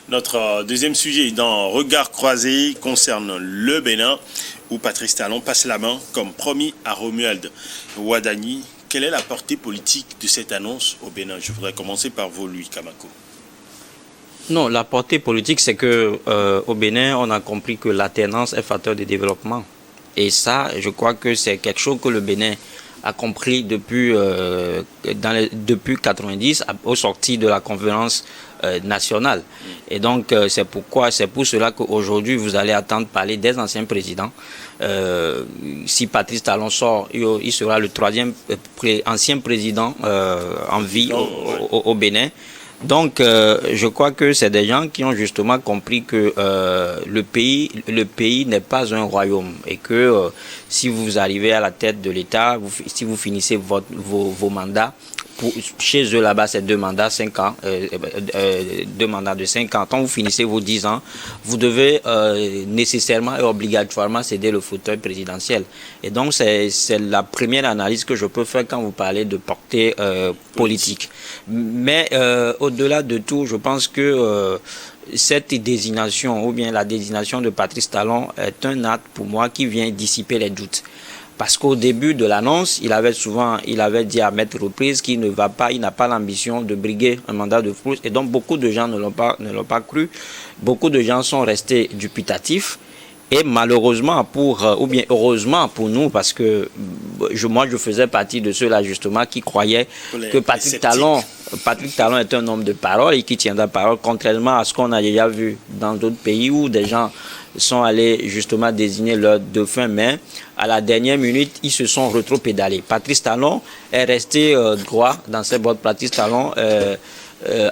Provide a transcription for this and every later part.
Notre deuxième sujet dans Regard croisé concerne le Bénin, où Patrice Talon passe la main, comme promis, à Romuald Wadani. Quelle est la portée politique de cette annonce au Bénin? Je voudrais commencer par vous, Louis Kamako. Non, la portée politique, c'est que au Bénin, on a compris que l'alternance est facteur de développement. Et ça, je crois que c'est quelque chose que le Bénin a compris depuis 90 au sorti de la conférence nationale. Et donc, c'est pour cela qu'aujourd'hui, vous allez attendre parler des anciens présidents. Si Patrice Talon sort, il sera le troisième ancien président en vie au Bénin. Donc, je crois que c'est des gens qui ont justement compris que le pays n'est pas un royaume et que si vous arrivez à la tête de l'État, si vous finissez vos mandats, chez eux là-bas, c'est 2 mandats, 5 ans, 2 mandats de 5 ans. Quand vous finissez vos 10 ans, vous devez nécessairement et obligatoirement céder le fauteuil présidentiel. Et donc, c'est la première analyse que je peux faire quand vous parlez de portée politique. Mais au-delà de tout, je pense que cette désignation, ou bien la désignation de Patrice Talon, est un acte pour moi qui vient dissiper les doutes. Parce qu'au début de l'annonce, il avait dit à maintes reprises qu'il n'a pas l'ambition de briguer un mandat de plus. Et donc beaucoup de gens ne l'ont pas cru. Beaucoup de gens sont restés dubitatifs. Et malheureusement ou bien heureusement pour nous, parce que moi je faisais partie de ceux-là justement qui croyaient que Patrick Talon est un homme de parole et qui tiendra parole, contrairement à ce qu'on a déjà vu dans d'autres pays où des gens sont allés justement désigner leur dauphin, mais à la dernière minute, ils se sont rétro-pédalés. Patrice Talon est resté droit dans ses bottes. Patrice Talon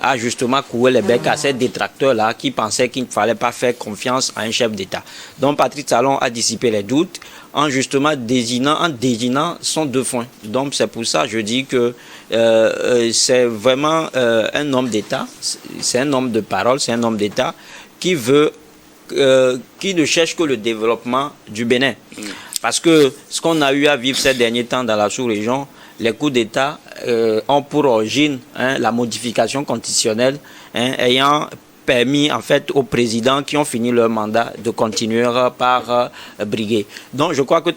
a justement couru les becs à ces détracteurs-là qui pensaient qu'il ne fallait pas faire confiance à un chef d'État. Donc Patrice Talon a dissipé les doutes en justement désignant son dauphin. Donc c'est pour ça que je dis que c'est vraiment un homme d'État, c'est un homme de parole, c'est un homme d'État qui ne cherche que le développement du Bénin. Parce que ce qu'on a eu à vivre ces derniers temps dans la sous-région, les coups d'État ont pour origine la modification constitutionnelle ayant permis en fait aux présidents qui ont fini leur mandat de continuer par briguer. Donc je crois que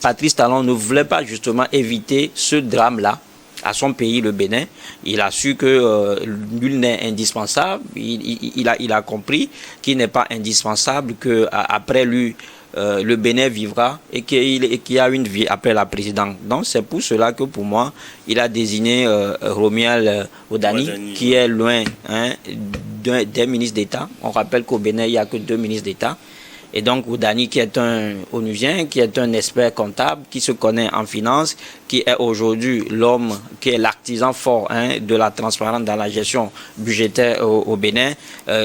Patrice Talon ne voulait pas justement éviter ce drame-là à son pays, le Bénin. Il a su que nul n'est indispensable. Il a compris qu'il n'est pas indispensable, qu'après lui, le Bénin vivra et qu'il y a une vie après la présidence. Donc c'est pour cela que pour moi, il a désigné Romuald Wadani, qui est loin des ministres d'État. On rappelle qu'au Bénin, il n'y a que 2 ministres d'État. Et donc Wadani, qui est un onusien, qui est un expert comptable, qui se connaît en finance, qui est aujourd'hui l'homme, qui est l'artisan fort de la transparence dans la gestion budgétaire au Bénin.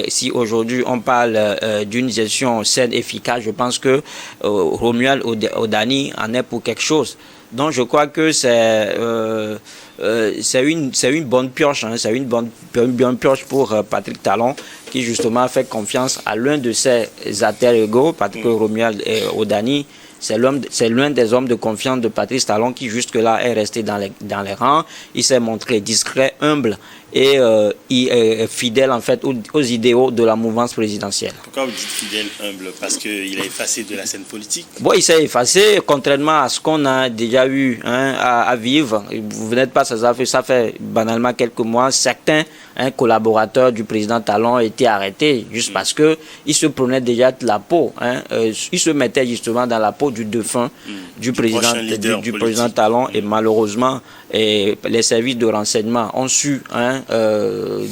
Si aujourd'hui on parle d'une gestion saine, efficace, je pense que Romuald Wadani en est pour quelque chose. Donc je crois que c'est une bonne pioche, c'est une bonne pioche pour Patrick Talon, qui justement fait confiance à l'un de ses alter ego, Patrick Romuald Wadani. C'est l'un des hommes de confiance de Patrice Talon qui jusque-là est resté dans les rangs. Il s'est montré discret, humble et fidèle en fait aux idéaux de la mouvance présidentielle. Pourquoi vous dites fidèle, humble? Parce qu'il est effacé de la scène politique? Bon, il s'est effacé, contrairement à ce qu'on a déjà eu à vivre. Vous n'êtes pas, ça fait banalement quelques mois. Certains collaborateurs du président Talon étaient arrêtés juste parce que il se prenait déjà de la peau. Il se mettait justement dans la peau du défunt du président Talon, et malheureusement les services de renseignement ont su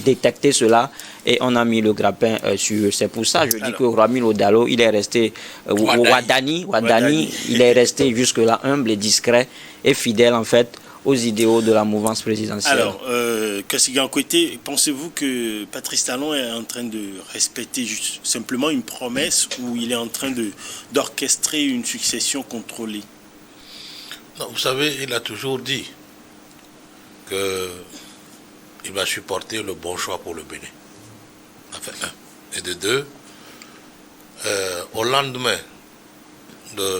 détecter cela et on a mis le grappin sur eux. C'est pour ça que je dis que Romuald Odalo, il est resté Wadani, il est resté jusque-là humble et discret et fidèle en fait aux idéaux de la mouvance présidentielle. Alors, Kassigan Kouete, pensez-vous que Patrice Talon est en train de respecter juste simplement une promesse ou il est en train d'orchestrer une succession contrôlée? Non, vous savez, il a toujours dit qu'il va supporter le bon choix pour le Bénin. Enfin, et de 2, au lendemain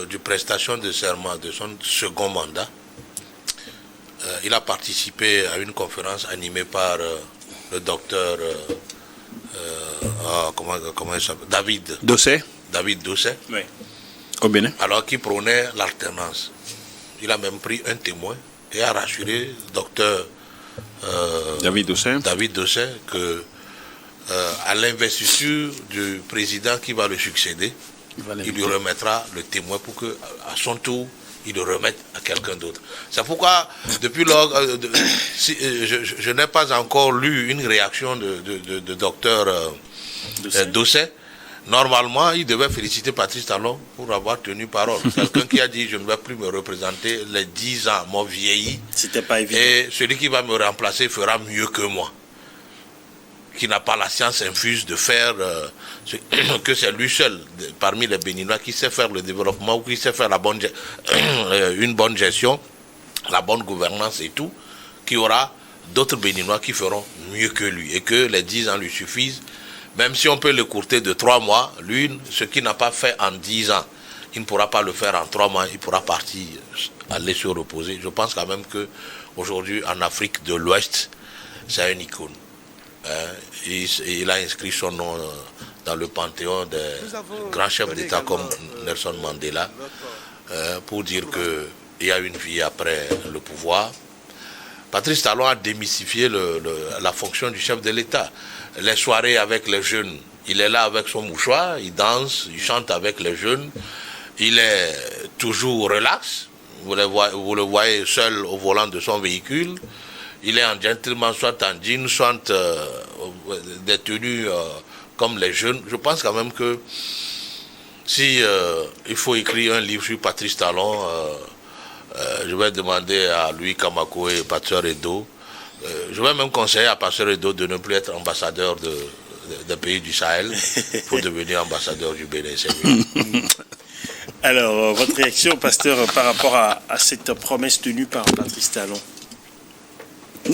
du prestation de serment de son second mandat, il a participé à une conférence animée par le docteur comment il s'appelle, David Dossé, Oui. au Bénin. alors qu'il prônait l'alternance. Il a même pris un témoin et a rassuré le docteur David Dossé que à l'investiture du président qui va le succéder, il lui remettra le témoin pour que, à son tour, il le remette à quelqu'un d'autre. C'est pourquoi, depuis lors, je n'ai pas encore lu une réaction de docteur Dossé. Normalement, il devait féliciter Patrice Talon pour avoir tenu parole. Quelqu'un qui a dit « je ne vais plus me représenter, les 10 ans m'ont vieilli. C'était pas évident. Et celui qui va me remplacer fera mieux que moi. » Qui n'a pas la science infuse de faire que c'est lui seul parmi les Béninois qui sait faire le développement ou qui sait faire une bonne gestion, la bonne gouvernance et tout, qu'il y aura d'autres Béninois qui feront mieux que lui et que les 10 ans lui suffisent. Même si on peut le courter de 3 mois, lui, ce qu'il n'a pas fait en 10 ans, il ne pourra pas le faire en 3 mois, il pourra partir, aller se reposer. Je pense quand même qu'aujourd'hui, en Afrique de l'Ouest, c'est une icône. Il a inscrit son nom dans le panthéon des grands chefs d'État comme Nelson Mandela pour dire qu'il y a une vie après le pouvoir. Patrice Talon a démystifié la fonction du chef de l'État. Les soirées avec les jeunes, il est là avec son mouchoir, il danse, il chante avec les jeunes, il est toujours relax, vous le voyez seul au volant de son véhicule. Il est en gentleman, soit en jean, soit des tenues comme les jeunes. Je pense quand même que si il faut écrire un livre sur Patrice Talon, je vais demander à Louis Kamako et Pasteur Edo. Je vais même conseiller à Pasteur Edo de ne plus être ambassadeur des pays du Sahel pour devenir ambassadeur du Bénin. Alors, votre réaction, Pasteur, par rapport à cette promesse tenue par Patrice Talon?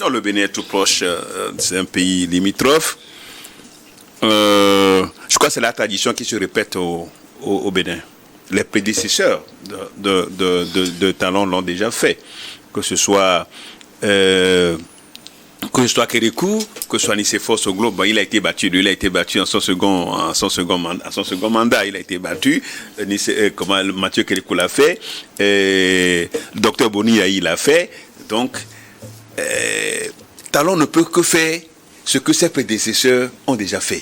Non, le Bénin est tout proche, c'est un pays limitrophe. Je crois que c'est la tradition qui se répète au Bénin. Les prédécesseurs de Talon l'ont déjà fait. Que ce soit Kérékou, que ce soit Nicéphore Soglo, bon, il a été battu. Lui, il a été battu en son second mandat. Il a été battu. Comment Mathieu Kérékou l'a fait. Docteur Boni Yahi l'a fait. Donc, Talon ne peut que faire ce que ses prédécesseurs ont déjà fait.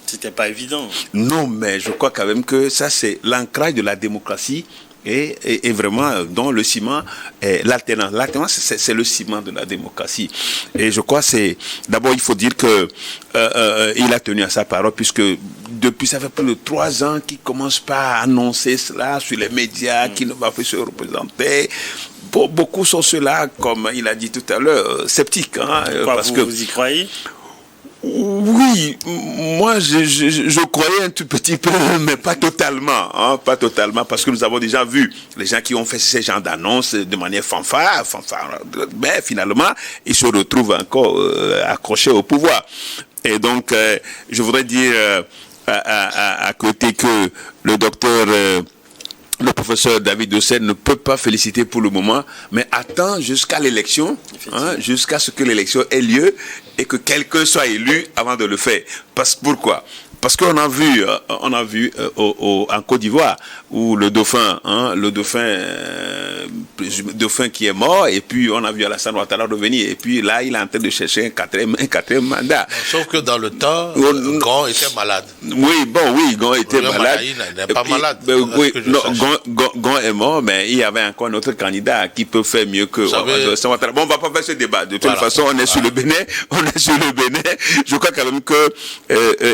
C'était pas évident. Non, mais je crois quand même que ça, c'est l'ancrage de la démocratie et vraiment dans le ciment, l'alternance. L'alternance, c'est le ciment de la démocratie. Et je crois c'est d'abord, il faut dire que il a tenu à sa parole, puisque depuis, ça fait plus de 3 ans qu'il commence pas à annoncer cela sur les médias, qu'il ne va plus se représenter. Beaucoup sont ceux-là, comme il a dit tout à l'heure, sceptiques. Parce que vous y croyez? Oui, moi je croyais un tout petit peu, mais pas totalement, pas totalement, parce que nous avons déjà vu les gens qui ont fait ces genres d'annonces de manière fanfare, mais finalement ils se retrouvent encore accrochés au pouvoir. Et donc je voudrais dire à côté que le docteur le professeur David Dossé ne peut pas féliciter pour le moment, mais attend jusqu'à l'élection, jusqu'à ce que l'élection ait lieu et que quelqu'un soit élu avant de le faire. Pourquoi ? Parce qu'on a vu, en Côte d'Ivoire où le dauphin qui est mort, et puis on a vu Alassane Ouattara revenir, et puis là il est en train de chercher un quatrième mandat. Sauf que dans le temps, Gon était malade. Oui, Gon était malade. Il n'est pas malade. Oui, Gon est mort, mais il y avait encore un autre candidat qui peut faire mieux que Alassane Ouattara. Bon, on va pas faire ce débat. De toute façon, on est sur le Bénin. Je crois quand même que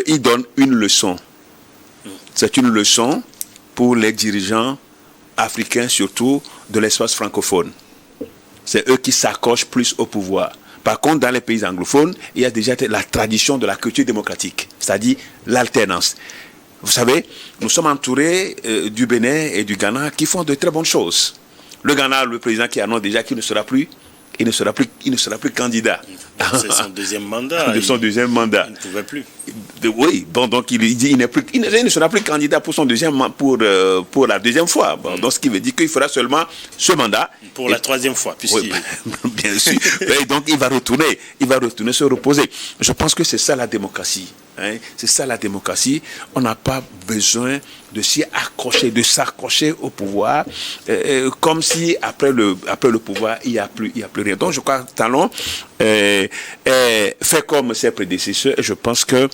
il donne une leçon. C'est une leçon pour les dirigeants africains, surtout de l'espace francophone. C'est eux qui s'accrochent plus au pouvoir. Par contre, dans les pays anglophones, il y a déjà la tradition de la culture démocratique, c'est-à-dire l'alternance. Vous savez, nous sommes entourés du Bénin et du Ghana qui font de très bonnes choses. Le Ghana, le président qui annonce déjà qu'il ne sera plus candidat. C'est son deuxième mandat. De son deuxième mandat. Il ne pouvait plus. Oui, bon, donc il dit il ne sera plus candidat pour son pour la deuxième fois. Bon, donc ce qui veut dire qu'il fera seulement ce mandat. Pour la troisième fois, puisqu'il... Oui, bien sûr. Et donc il va retourner se reposer. Je pense que c'est ça la démocratie. Hein? C'est ça la démocratie. On n'a pas besoin de s'y accrocher, de s'accrocher au pouvoir, comme si après le pouvoir il y a plus rien. Donc je crois que Talon fait comme ses prédécesseurs. Et je pense que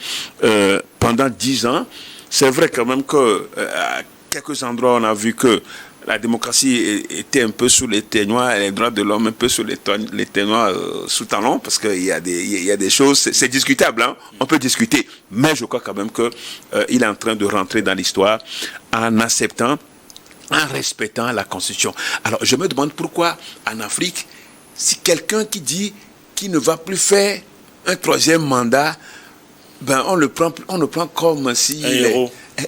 pendant 10 ans, c'est vrai quand même que à quelques endroits on a vu que la démocratie était un peu sous les ténoirs, les droits de l'homme un peu sous les ténoirs sous Talon, parce qu'il y a des choses, c'est discutable, hein? On peut discuter, mais je crois quand même que il est en train de rentrer dans l'histoire en acceptant, en respectant la Constitution. Alors je me demande pourquoi en Afrique, si quelqu'un qui dit qu'il ne va plus faire un troisième mandat, ben on le prend comme si un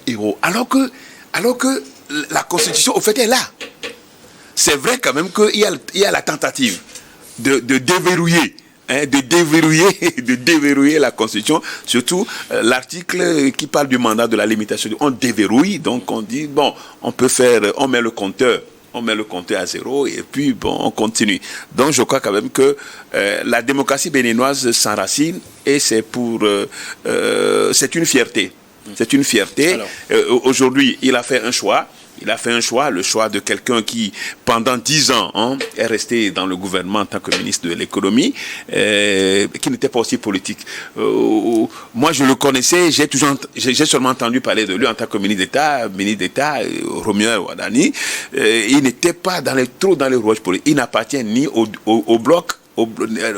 héros. Alors que la Constitution, au fait, est là. C'est vrai quand même qu'il y a la tentative de déverrouiller, hein, de déverrouiller la Constitution, surtout l'article qui parle du mandat, de la limitation. On déverrouille, donc on dit, bon, on met le compteur à 0 et puis bon, on continue. Donc je crois quand même que la démocratie béninoise s'enracine et c'est une fierté. C'est une fierté. Aujourd'hui, il a fait un choix. Le choix de quelqu'un qui, pendant 10 ans, hein, est resté dans le gouvernement en tant que ministre de l'économie, qui n'était pas aussi politique. Moi, je le connaissais, j'ai seulement entendu parler de lui en tant que ministre d'État, Romuald Wadani. Il n'était pas trop dans les rouages politiques. Il n'appartient ni au bloc,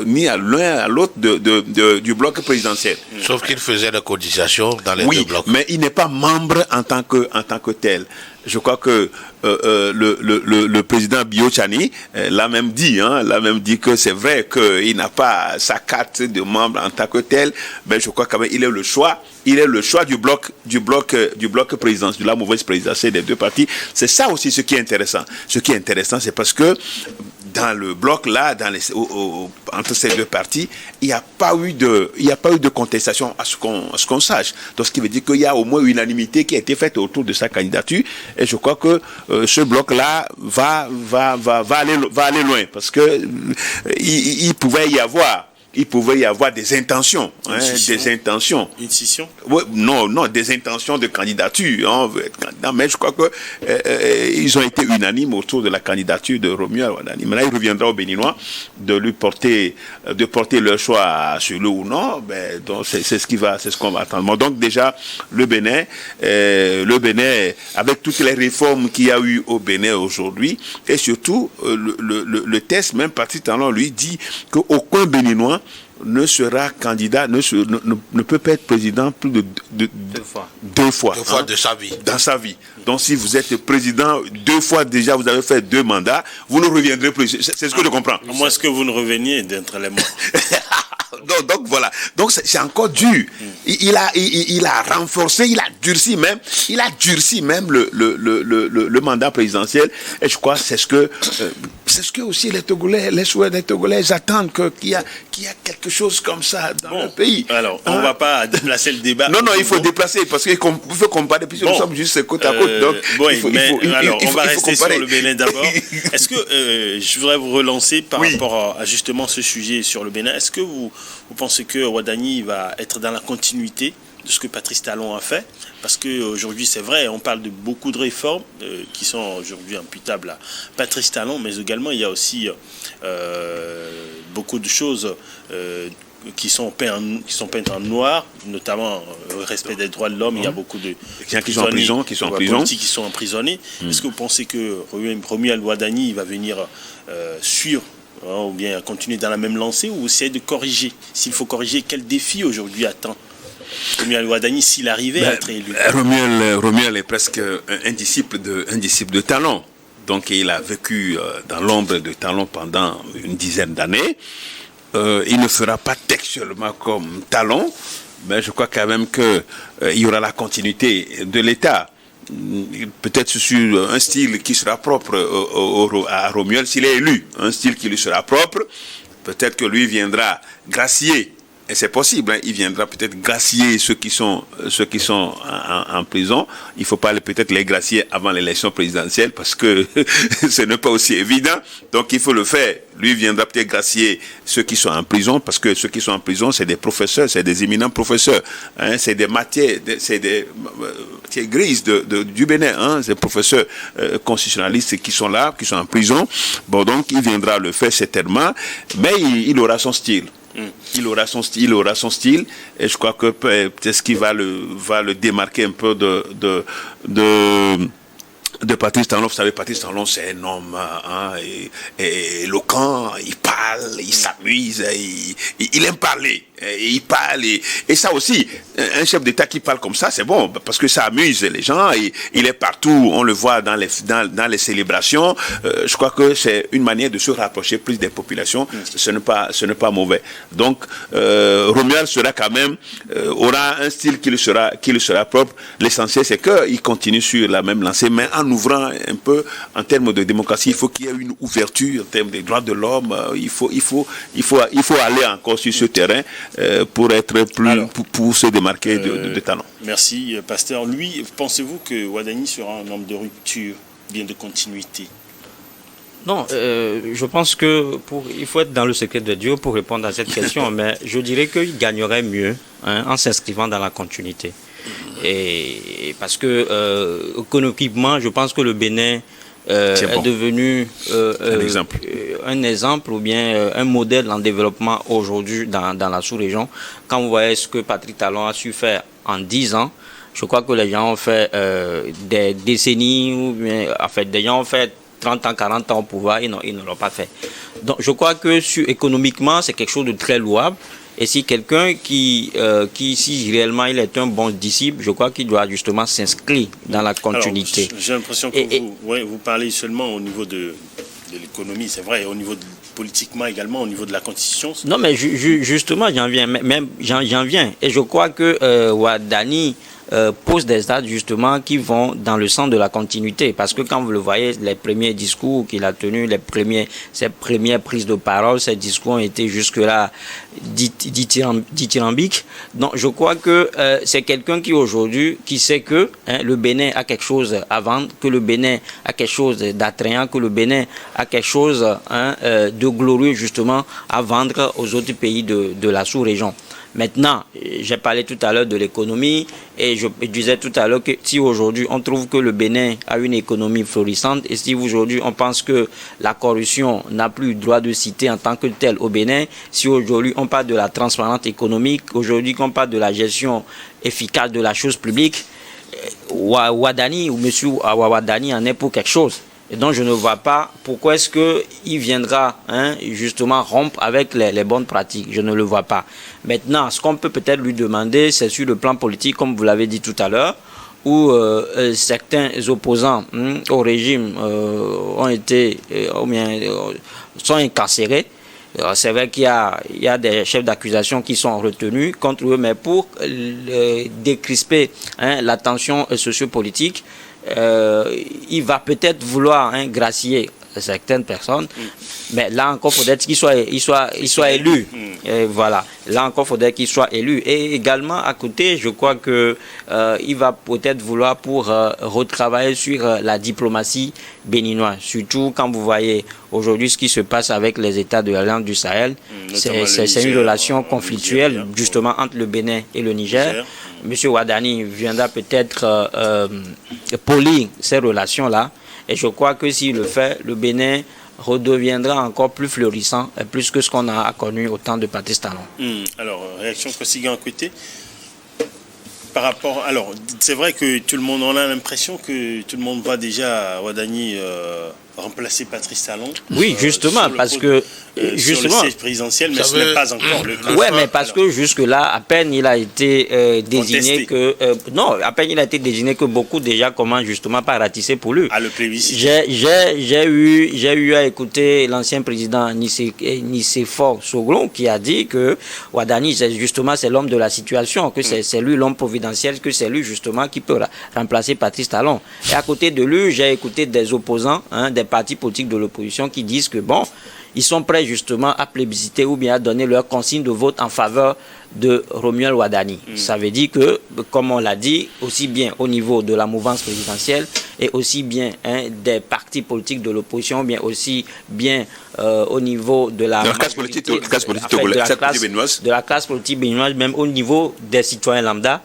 ni à l'un à l'autre du bloc présidentiel. Sauf qu'il faisait des cotisations dans les deux blocs. Mais il n'est pas membre en tant que tel. Je crois que le président Biochani l'a même dit que c'est vrai qu'il n'a pas sa carte de membre en tant que tel, mais je crois quand même il est le choix du bloc présidentiel, de la mauvaise présidentielle des deux partis. C'est ça aussi ce qui est intéressant. Ce qui est intéressant, c'est parce que dans le bloc là, entre ces deux partis, il n'y a pas eu de contestation à ce qu'on sache. Donc ce qui veut dire qu'il y a au moins une unanimité qui a été faite autour de sa candidature. Et je crois que ce bloc là va aller loin, parce que il pouvait y avoir des intentions, des intentions. Une scission? Oui, non, des intentions de candidature. Mais je crois que ils ont été unanimes autour de la candidature de Romuald Wadani. Maintenant, il reviendra aux Béninois de porter leur choix sur le ou non. Ben, donc c'est ce qu'on va attendre. Donc déjà, le Bénin, avec toutes les réformes qu'il y a eu au Bénin aujourd'hui, et surtout le test, même Patrice Talon lui dit qu'aucun Béninois ne sera candidat, ne peut pas être président plus de deux fois de sa vie. Dans sa vie. Donc si vous êtes président 2 fois déjà, vous avez fait 2 mandats, vous ne reviendrez plus. C'est ce que je comprends. À moins que vous ne reveniez d'entre les morts. Donc voilà. Donc c'est encore dur. Il a renforcé, il a durci même le mandat présidentiel. Et je crois que c'est ce que aussi les Togolais attendent, qu'il y a quelque chose comme ça dans le pays. Alors, on ne va pas déplacer le débat. Non, il faut déplacer parce qu'il faut comparer, puisque nous sommes juste côte à côte. Donc, on va rester sur le Bénin d'abord. Est-ce que je voudrais vous relancer par rapport à justement ce sujet sur le Bénin. Est-ce que vous pensez que Wadani va être dans la continuité de ce que Patrice Talon a fait? Parce qu'aujourd'hui, c'est vrai, on parle de beaucoup de réformes qui sont aujourd'hui imputables à Patrice Talon, mais également il y a aussi beaucoup de choses qui sont peintes en noir, notamment le respect des droits de l'homme. Il y a beaucoup de gens qui sont en prison, politiques qui sont emprisonnés. Est-ce que vous pensez que Romuald Wadani va venir suivre ou bien continuer dans la même lancée, ou essayer de corriger? S'il faut corriger, quel défi aujourd'hui attend Romuald Wadani s'il arrivait à être élu? Romuald est presque un disciple de Talon. Donc il a vécu dans l'ombre de Talon pendant une dizaine d'années. Il ne fera pas textuellement comme Talon, mais je crois quand même qu'il y aura la continuité de l'État. Peut-être sur un style qui sera propre à Romuald s'il est élu, un style qui lui sera propre, peut-être que lui viendra gracier. Et c'est possible, hein, il viendra peut-être gracier ceux qui sont en prison. Il ne faut pas peut-être les gracier avant l'élection présidentielle parce que ce n'est pas aussi évident. Donc il faut le faire. Lui viendra peut-être gracier ceux qui sont en prison parce que ceux qui sont en prison, c'est des professeurs, c'est des éminents professeurs. Hein, c'est des matières, c'est des matières grises du Bénin. Hein, c'est des professeurs constitutionnalistes qui sont là, qui sont en prison. Bon, donc il viendra le faire certainement, mais il aura son style. Il aura son style, et je crois que peut-être ce qui va le démarquer un peu de Patrice Talon. Vous savez, Patrice Talon, c'est un homme éloquent, il parle, il s'amuse, il aime parler, il parle, et ça aussi, un chef d'État qui parle comme ça, c'est bon, parce que ça amuse les gens, il est partout, on le voit dans les célébrations. Je crois que c'est une manière de se rapprocher plus des populations, ce n'est pas mauvais. Donc, Romuald sera quand même, aura un style qui lui sera propre. L'essentiel, c'est qu'il continue sur la même lancée, mais en ouvrant un peu en termes de démocratie. Il faut qu'il y ait une ouverture en termes des droits de l'homme. Il faut aller encore sur ce terrain pour être pour se démarquer de talent. Merci, Pasteur. Lui, pensez-vous que Ouadani sera un homme de rupture, bien de continuité? Non, je pense que il faut être dans le secret de Dieu pour répondre à cette question, mais je dirais qu'il gagnerait mieux en s'inscrivant dans la continuité. Et parce que économiquement, je pense que le Bénin est devenu un exemple ou bien un modèle en développement aujourd'hui dans la sous-région. Quand vous voyez ce que Patrick Talon a su faire en 10 ans, je crois que les gens ont fait des décennies, ou bien, en fait, des gens ont fait 30 ans, 40 ans au pouvoir, ils ne l'ont pas fait. Donc je crois que économiquement, c'est quelque chose de très louable. Et si quelqu'un qui si réellement il est un bon disciple, je crois qu'il doit justement s'inscrire dans la continuité. Alors, j'ai l'impression que vous parlez seulement au niveau de l'économie, c'est vrai, et au niveau politiquement également, au niveau de la Constitution. Non, mais justement, j'en viens. Et je crois que Ouadani pose des actes justement qui vont dans le sens de la continuité. Parce que quand vous le voyez, les premiers discours qu'il a tenus, ses premières prises de parole, ces discours ont été jusque-là dithyrambiques. Donc je crois que c'est quelqu'un qui aujourd'hui, qui sait que le Bénin a quelque chose à vendre, que le Bénin a quelque chose d'attrayant, que le Bénin a quelque chose de glorieux justement à vendre aux autres pays de la sous-région. Maintenant, j'ai parlé tout à l'heure de l'économie et je disais tout à l'heure que si aujourd'hui on trouve que le Bénin a une économie florissante et si aujourd'hui on pense que la corruption n'a plus droit de citer en tant que telle au Bénin, si aujourd'hui on parle de la transparence économique, aujourd'hui qu'on parle de la gestion efficace de la chose publique, Ouadani ou M. Ouadani en est pour quelque chose. Et donc je ne vois pas pourquoi est-ce qu'il viendra justement rompre avec les bonnes pratiques. Je ne le vois pas. Maintenant, ce qu'on peut peut-être lui demander, c'est sur le plan politique, comme vous l'avez dit tout à l'heure, où certains opposants au régime sont incarcérés. C'est vrai qu'il y a des chefs d'accusation qui sont retenus contre eux, mais pour décrisper la tension sociopolitique, il va peut-être vouloir gracier certaines personnes, mais là encore, il faudrait qu'il soit élu. Et voilà, là encore, il faudrait qu'il soit élu. Et également, à côté, je crois que il va peut-être vouloir pour retravailler sur la diplomatie béninoise. Surtout quand vous voyez aujourd'hui ce qui se passe avec les États de l'Alliance du Sahel. C'est une relation conflictuelle, justement, entre le Bénin et le Niger. Monsieur Ouadani viendra peut-être polir ces relations-là. Et je crois que s'il le fait, le Bénin redeviendra encore plus florissant, et plus que ce qu'on a connu au temps de Patrice Talon. Alors, réaction Kosigan Kwete. Par rapport, alors, c'est vrai que tout le monde, on a l'impression que tout le monde voit déjà Ouadani remplacer Patrice Talon. Oui, justement, parce que sur le siège présidentiel, mais ce n'est pas encore le cas. Oui, mais parce que jusque-là, à peine il a été désigné que... à peine il a été désigné que beaucoup déjà commencent justement par ratisser pour lui. Le plébiscite. J'ai eu à écouter l'ancien président Nicéphore Soglon qui a dit que Ouadani, justement, c'est l'homme de la situation, que c'est lui l'homme providentiel, que c'est lui justement qui peut remplacer Patrice Talon. Et à côté de lui, j'ai écouté des opposants, des partis politiques de l'opposition qui disent que bon, ils sont prêts justement à plébisciter ou bien à donner leur consigne de vote en faveur de Romuald Wadani. Ça veut dire que, comme on l'a dit, aussi bien au niveau de la mouvance présidentielle et aussi bien des partis politiques de l'opposition, bien aussi bien au niveau de la classe politique béninoise, même au niveau des citoyens lambda,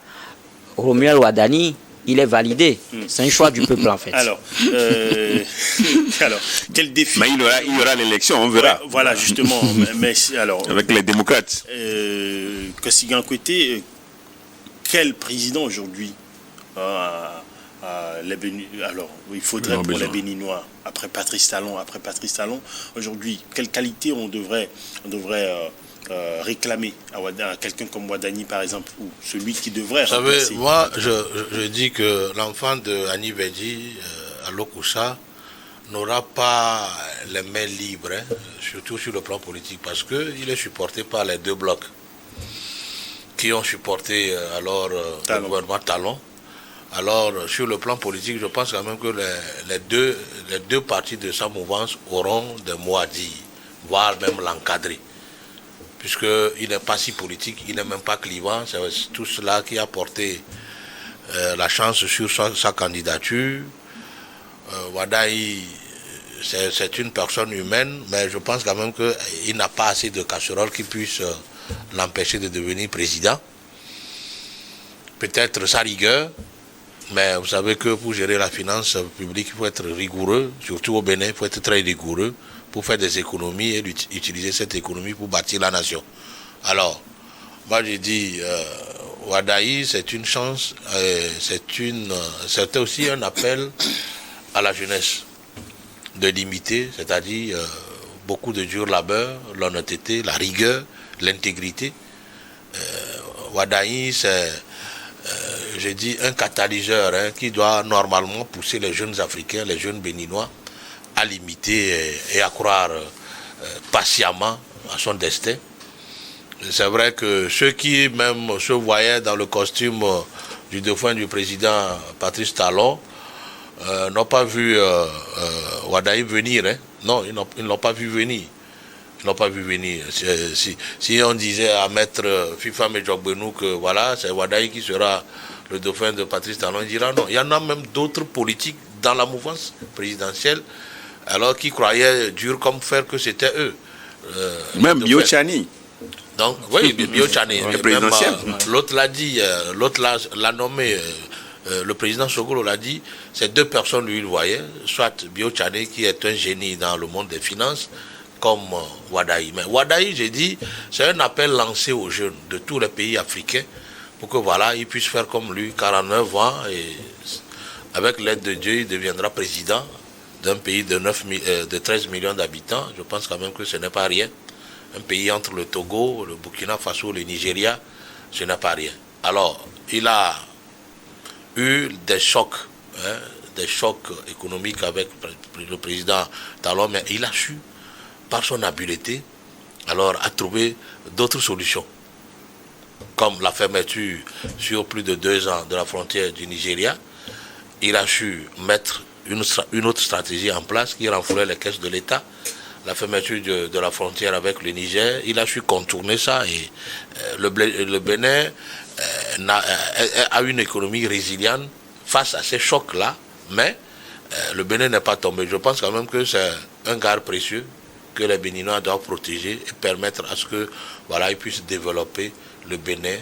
Romuald Wadani, il est validé. C'est un choix du peuple en fait. Alors, quel défi? Mais il y aura l'élection, on verra. Ouais, voilà, justement. mais alors, avec les démocrates. Kossigan Kouété, quel président aujourd'hui alors, il faudrait pour les Béninois, après Patrice Talon, aujourd'hui, quelle qualité on devrait réclamer à quelqu'un comme Wadani, par exemple, ou celui qui devrait remplacer? Vous savez, moi, je dis que l'enfant de Annie Bedji, à Lokoussa, n'aura pas les mains libres, surtout sur le plan politique, parce qu'il est supporté par les deux blocs qui ont supporté le gouvernement Talon. Alors, sur le plan politique, je pense quand même que les deux parties de sa mouvance auront des mots à dire, voire même l'encadrer. Puisqu'il n'est pas si politique, il n'est même pas clivant. C'est tout cela qui a porté la chance sur sa candidature. Wadaï, c'est une personne humaine, mais je pense quand même qu'il n'a pas assez de casseroles qui puissent l'empêcher de devenir président. Peut-être sa rigueur, mais vous savez que pour gérer la finance publique, il faut être rigoureux, surtout au Bénin, il faut être très rigoureux pour faire des économies et utiliser cette économie pour bâtir la nation. Alors, moi j'ai dit, Wadaï, c'est une chance, c'était aussi un appel à la jeunesse de limiter, c'est-à-dire beaucoup de dur labeur, l'honnêteté, la rigueur, l'intégrité. Wadaï, c'est, j'ai dit, un catalyseur qui doit normalement pousser les jeunes Africains, les jeunes Béninois, à limiter et à croire patiemment à son destin. C'est vrai que ceux qui même se voyaient dans le costume du dauphin du président Patrice Talon n'ont pas vu Wadaï venir. Non, ils n'ont pas vu venir. Ils n'ont pas vu venir. Si on disait à maître FIFA Medjogbenou que voilà, c'est Wadaï qui sera le dauphin de Patrice Talon, il dira non. Il y en a même d'autres politiques dans la mouvance présidentielle alors qu'ils croyaient dur comme fer que c'était eux. Même Biochani. Donc, oui, Biochani. L'autre l'a dit, l'autre l'a nommé, le président Sogolo l'a dit, ces deux personnes, lui, il voyait, soit Biochani, qui est un génie dans le monde des finances, comme Wadaï. Mais Wadaï, j'ai dit, c'est un appel lancé aux jeunes de tous les pays africains pour que, voilà, ils puissent faire comme lui, 49 ans, et avec l'aide de Dieu, il deviendra président d'un pays de 13 millions d'habitants. Je pense quand même que ce n'est pas rien. Un pays entre le Togo, le Burkina Faso, le Nigeria, ce n'est pas rien. Alors, il a eu des chocs économiques avec le président Talon, mais il a su, par son habileté, alors à trouver d'autres solutions, comme la fermeture sur plus de 2 ans de la frontière du Nigeria. Il a su mettre une autre stratégie en place qui renflouait les caisses de l'État, la fermeture de la frontière avec le Niger. Il a su contourner ça et le Bénin a une économie résiliente face à ces chocs-là, mais le Bénin n'est pas tombé. Je pense quand même que c'est un gare précieux que les Béninois doivent protéger et permettre à ce que voilà, ils puissent développer le Bénin,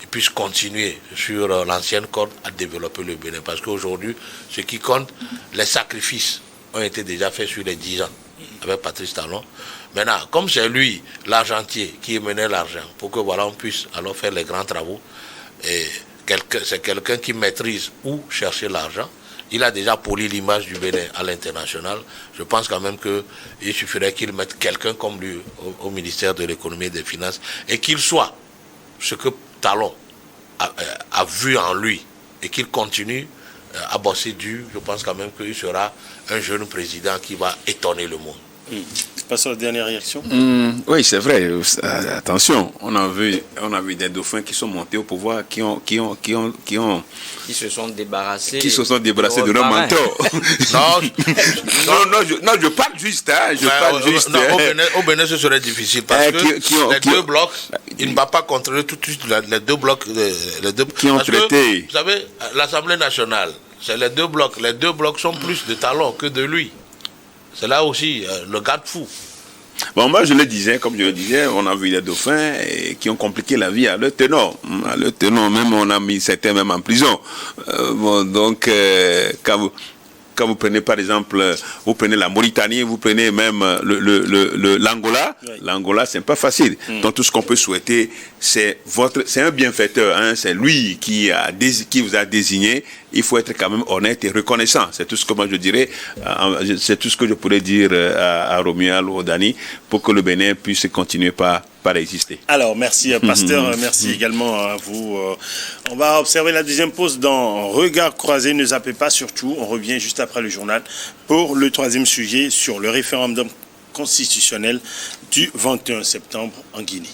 ils puissent continuer sur l'ancienne corde à développer le Bénin. Parce qu'aujourd'hui, ce qui compte, les sacrifices ont été déjà faits sur les 10 ans avec Patrice Talon. Maintenant, comme c'est lui, l'argentier, qui menait l'argent, pour que voilà, on puisse alors faire les grands travaux, et c'est quelqu'un qui maîtrise où chercher l'argent. Il a déjà poli l'image du Bénin à l'international. Je pense quand même qu'il suffirait qu'il mette quelqu'un comme lui au ministère de l'économie et des finances et qu'il soit ce que Talon a vu en lui et qu'il continue à bosser dur. Je pense quand même qu'il sera un jeune président qui va étonner le monde. Passons à la dernière réaction. Oui, c'est vrai. Attention, on a vu des dauphins qui sont montés au pouvoir, qui se sont débarrassés de leur mentor. non, je parle juste. Au Bénin, ce serait difficile parce que les deux blocs, il ne va pas contrôler tout de suite les deux blocs. Qui ont traité. Vous savez, l'Assemblée nationale, c'est les deux blocs. Les deux blocs sont plus de talents que de lui. C'est là aussi le garde-fou. Bon, moi je le disais, comme je le disais, on a vu les dauphins qui ont compliqué la vie à leur tenor. Même on a mis certains même en prison. Donc, quand vous prenez par exemple, vous prenez la Mauritanie, vous prenez même l'Angola. Oui. L'Angola, c'est pas facile. Donc tout ce qu'on peut souhaiter, c'est un bienfaiteur, hein, c'est lui qui vous a désigné. Il faut être quand même honnête et reconnaissant. C'est tout ce que moi je dirais. C'est tout ce que je pourrais dire à Romuald ou Dani pour que le Bénin puisse continuer par exister. Alors, merci Pasteur, merci également à vous. On va observer la deuxième pause dans Regard croisé. Ne zappez pas surtout. On revient juste après le journal pour le troisième sujet sur le référendum constitutionnel du 21 septembre en Guinée.